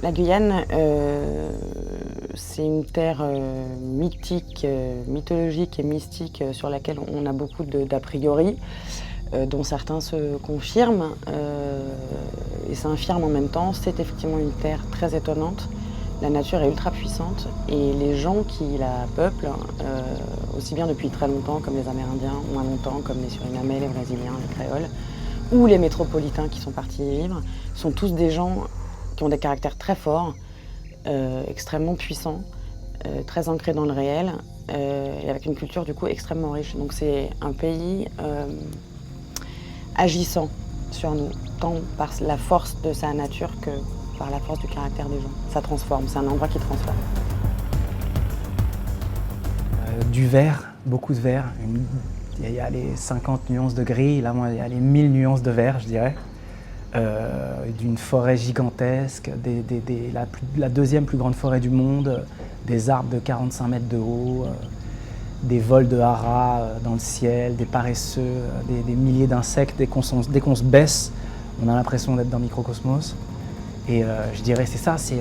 La Guyane, c'est une terre mythique, mythologique et mystique sur laquelle on a beaucoup d'a priori, dont certains se confirment et s'infirment en même temps. C'est effectivement une terre très étonnante. La nature est ultra puissante et les gens qui la peuplent, aussi bien depuis très longtemps comme les Amérindiens, moins longtemps comme les Surinamais, les Brésiliens, les Créoles, ou les métropolitains qui sont partis y vivre, sont tous des gens qui ont des caractères très forts, extrêmement puissants, très ancrés dans le réel, et avec une culture du coup extrêmement riche. Donc c'est un pays agissant sur nous, tant par la force de sa nature que par la force du caractère des gens. Ça transforme, c'est un endroit qui transforme. Du vert, beaucoup de vert. Il y a les 50 nuances de gris, là moi il y a les 1000 nuances de vert, je dirais. D'une forêt gigantesque, la deuxième plus grande forêt du monde, des arbres de 45 mètres de haut, des vols de haras dans le ciel, des paresseux, des milliers d'insectes. Dès qu'on se baisse, on a l'impression d'être dans Microcosmos. Et je dirais c'est ça, ce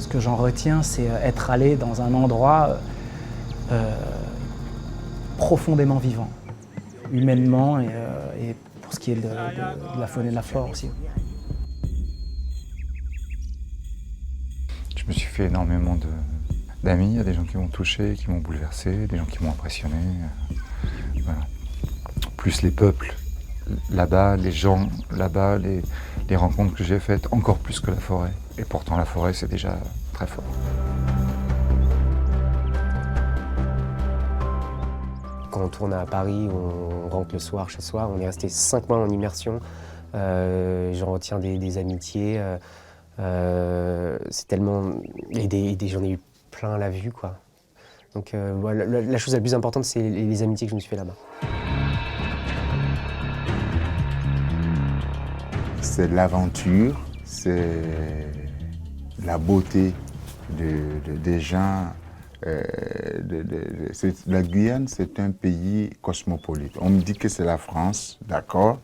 que j'en retiens, c'est être allé dans un endroit profondément vivant, humainement et pour ce qui est de la faune et de la flore aussi. Je me suis fait énormément d'amis, il y a des gens qui m'ont touché, qui m'ont bouleversé, des gens qui m'ont impressionné. Voilà. Plus les peuples là-bas, les gens là-bas, les rencontres que j'ai faites, encore plus que la forêt. Et pourtant la forêt, c'est déjà très fort. Quand on tourne à Paris, on rentre le soir chez soi, on est resté 5 mois en immersion. J'en retiens des amitiés. C'est tellement. J'en ai eu plein à la vue, quoi. Donc voilà, la chose la plus importante, c'est les amitiés que je me suis fait là-bas. C'est l'aventure, c'est la beauté des gens. La Guyane, c'est un pays cosmopolite. On me dit que c'est la France, d'accord,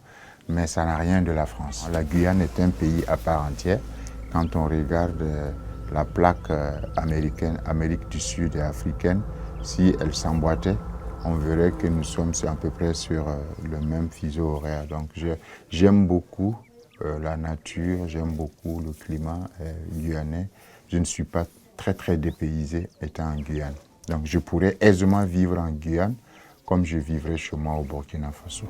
mais ça n'a rien de la France. La Guyane est un pays à part entière. Quand on regarde la plaque américaine, Amérique du Sud et africaine, si elle s'emboîtait, on verrait que nous sommes à peu près sur le même fuseau horaire. Donc j'aime beaucoup la nature, j'aime beaucoup le climat guyanais. Je ne suis pas très dépaysé étant en Guyane. Donc je pourrais aisément vivre en Guyane comme je vivrais chez moi au Burkina Faso.